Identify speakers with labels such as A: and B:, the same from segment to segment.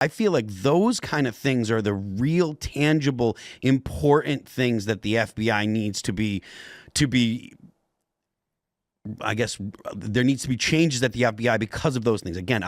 A: I feel like those kind of things are the real, tangible, important things that the FBI needs to be. I guess there needs to be changes at the FBI because of those things. Again,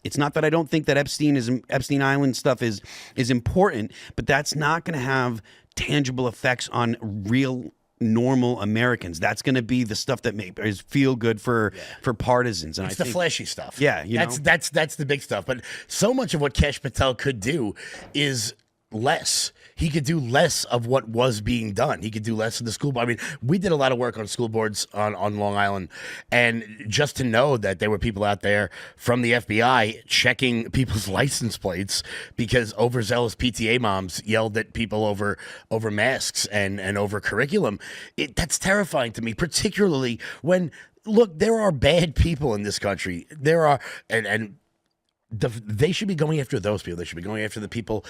A: it's not that I don't think that Epstein Island stuff is important, but that's not going to have tangible effects on real normal Americans. That's going to be the stuff that is feel good for partisans. And
B: it's the flashy stuff.
A: Yeah,
B: that's the big stuff. But so much of what Kash Patel could do is less. He could do less of what was being done. He could do less of the school board. I mean, we did a lot of work on school boards on Long Island, and just to know that there were people out there from the FBI checking people's license plates because overzealous PTA moms yelled at people over masks and over curriculum. That's terrifying to me, particularly when, look, there are bad people in this country. There are, they should be going after those people. They should be going after the people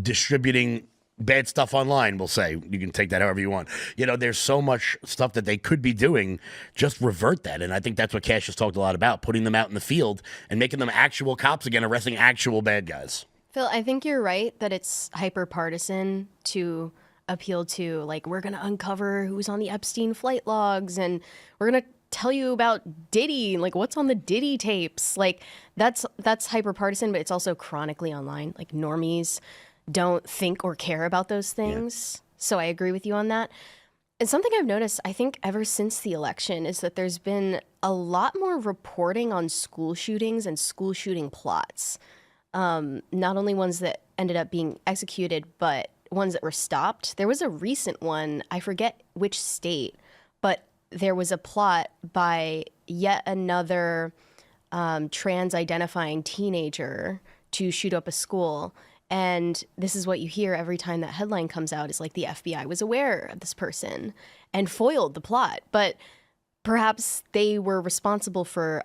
B: distributing bad stuff online, we'll say. You can take that however you want. There's so much stuff that they could be doing. Just revert that. And I think that's what Kash has talked a lot about, putting them out in the field and making them actual cops again, arresting actual bad guys.
C: Phil, I think you're right that it's hyper-partisan to appeal to, like, we're going to uncover who's on the Epstein flight logs and we're going to tell you about Diddy, like what's on the Diddy tapes. Like that's hyper-partisan, but it's also chronically online. Like normies don't think or care about those things. Yeah. So I agree with you on that. And something I've noticed, I think ever since the election, is that there's been a lot more reporting on school shootings and school shooting plots. Not only ones that ended up being executed, but ones that were stopped. There was a recent one, I forget which state, but there was a plot by yet another trans-identifying teenager to shoot up a school. And this is what you hear every time that headline comes out, is like the FBI was aware of this person and foiled the plot. But perhaps they were responsible for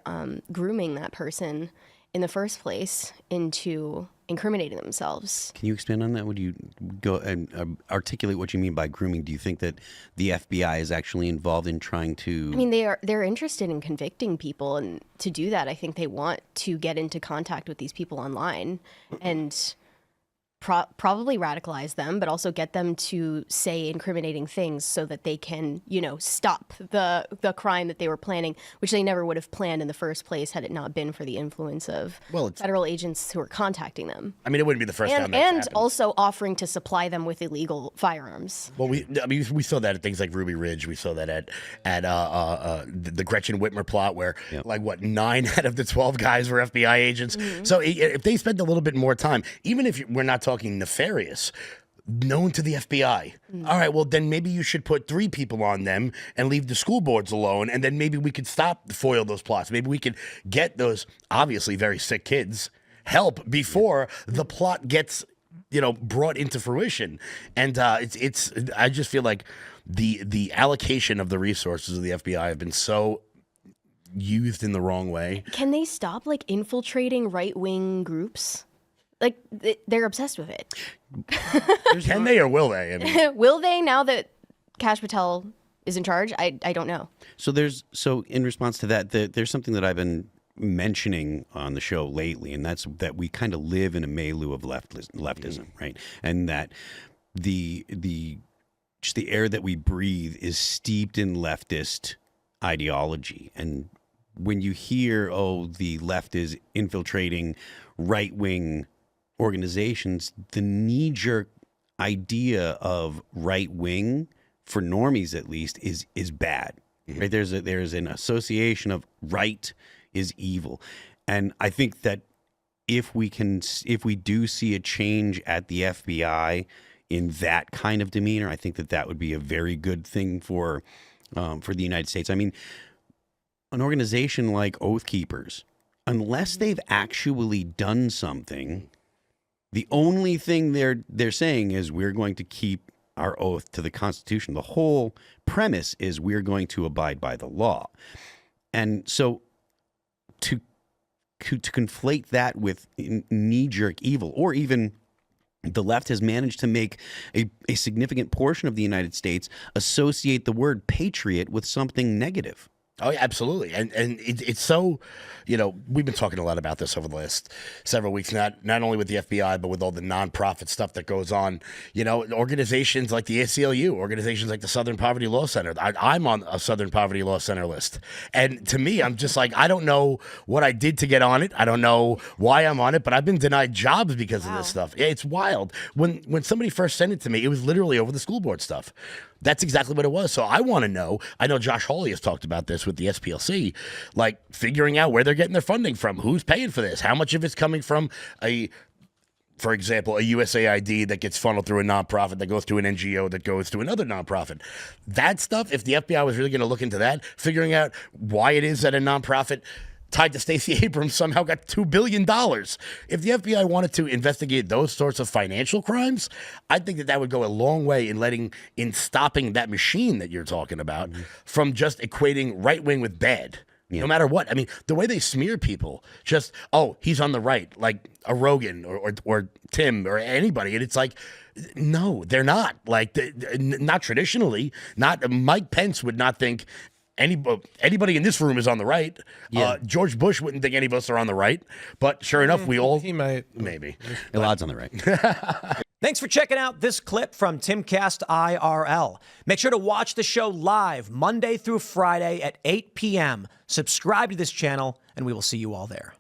C: grooming that person in the first place into incriminating themselves.
A: Can you expand on that? Would you go and articulate what you mean by grooming? Do you think that the FBI is actually involved in trying to...
C: I mean, they're interested in convicting people, and to do that, I think they want to get into contact with these people online and probably radicalize them, but also get them to say incriminating things so that they can, stop the crime that they were planning, which they never would have planned in the first place had it not been for the influence of federal agents who are contacting them.
B: I mean, it wouldn't be the first time that's
C: happened. Also offering to supply them with illegal firearms.
B: Well, we saw that at things like Ruby Ridge. We saw that at the Gretchen Whitmer plot where 9 out of the 12 guys were FBI agents. Mm-hmm. So if they spent a little bit more time, even if we're not talking nefarious, known to the FBI. All right, well, then maybe you should put 3 people on them and leave the school boards alone, and then maybe we could foil those plots. Maybe we could get those obviously very sick kids help before the plot gets, brought into fruition. And it's I just feel like the allocation of the resources of the FBI have been so used in the wrong way.
C: Can they stop infiltrating right-wing groups? Like, they're obsessed with it.
B: Can they or will they? I mean.
C: Will they, now that Kash Patel is in charge? I don't know.
A: So in response to that, there's something that I've been mentioning on the show lately, and that's that we kind of live in a milieu of leftism, right? And that the air that we breathe is steeped in leftist ideology. And when you hear, the left is infiltrating right-wing organizations, the knee-jerk idea of right-wing, for normies at least, is bad. Mm-hmm. Right? There's an association of right is evil, and I think that if we do see a change at the FBI in that kind of demeanor, I think that would be a very good thing for the United States. I mean, an organization like Oath Keepers, unless they've actually done something, the only thing they're saying is we're going to keep our oath to the Constitution. The whole premise is we're going to abide by the law. And so to conflate that with knee-jerk evil, or even the left has managed to make a significant portion of the United States associate the word patriot with something negative.
B: Oh, yeah, absolutely. And it's so, we've been talking a lot about this over the last several weeks, not only with the FBI, but with all the nonprofit stuff that goes on. Organizations like the ACLU, organizations like the Southern Poverty Law Center. I'm on a Southern Poverty Law Center list. And to me, I'm just like, I don't know what I did to get on it. I don't know why I'm on it, but I've been denied jobs because of this stuff. Yeah, it's wild. When somebody first sent it to me, it was literally over the school board stuff. That's exactly what it was. So I want to know. I know Josh Hawley has talked about this with the SPLC, like figuring out where they're getting their funding from, who's paying for this, how much of it's coming from for example, a USAID that gets funneled through a nonprofit that goes to an NGO that goes to another nonprofit. That stuff, if the FBI was really going to look into that, figuring out why it is that a nonprofit tied to Stacey Abrams somehow got $2 billion. If the FBI wanted to investigate those sorts of financial crimes, I think that would go a long way in stopping that machine that you're talking about from just equating right wing with bad. No matter what. I mean, the way they smear people, just, he's on the right, like a Rogan or Tim or anybody. And it's like, no, they're not. Like, not traditionally. Not Mike Pence would not think anybody in this room is on the right. George Bush wouldn't think any of us are on the right. But sure enough, he might. Maybe.
A: A lot's on the right.
D: Thanks for checking out this clip from Timcast IRL. Make sure to watch the show live Monday through Friday at 8 p.m. Subscribe to this channel, and we will see you all there.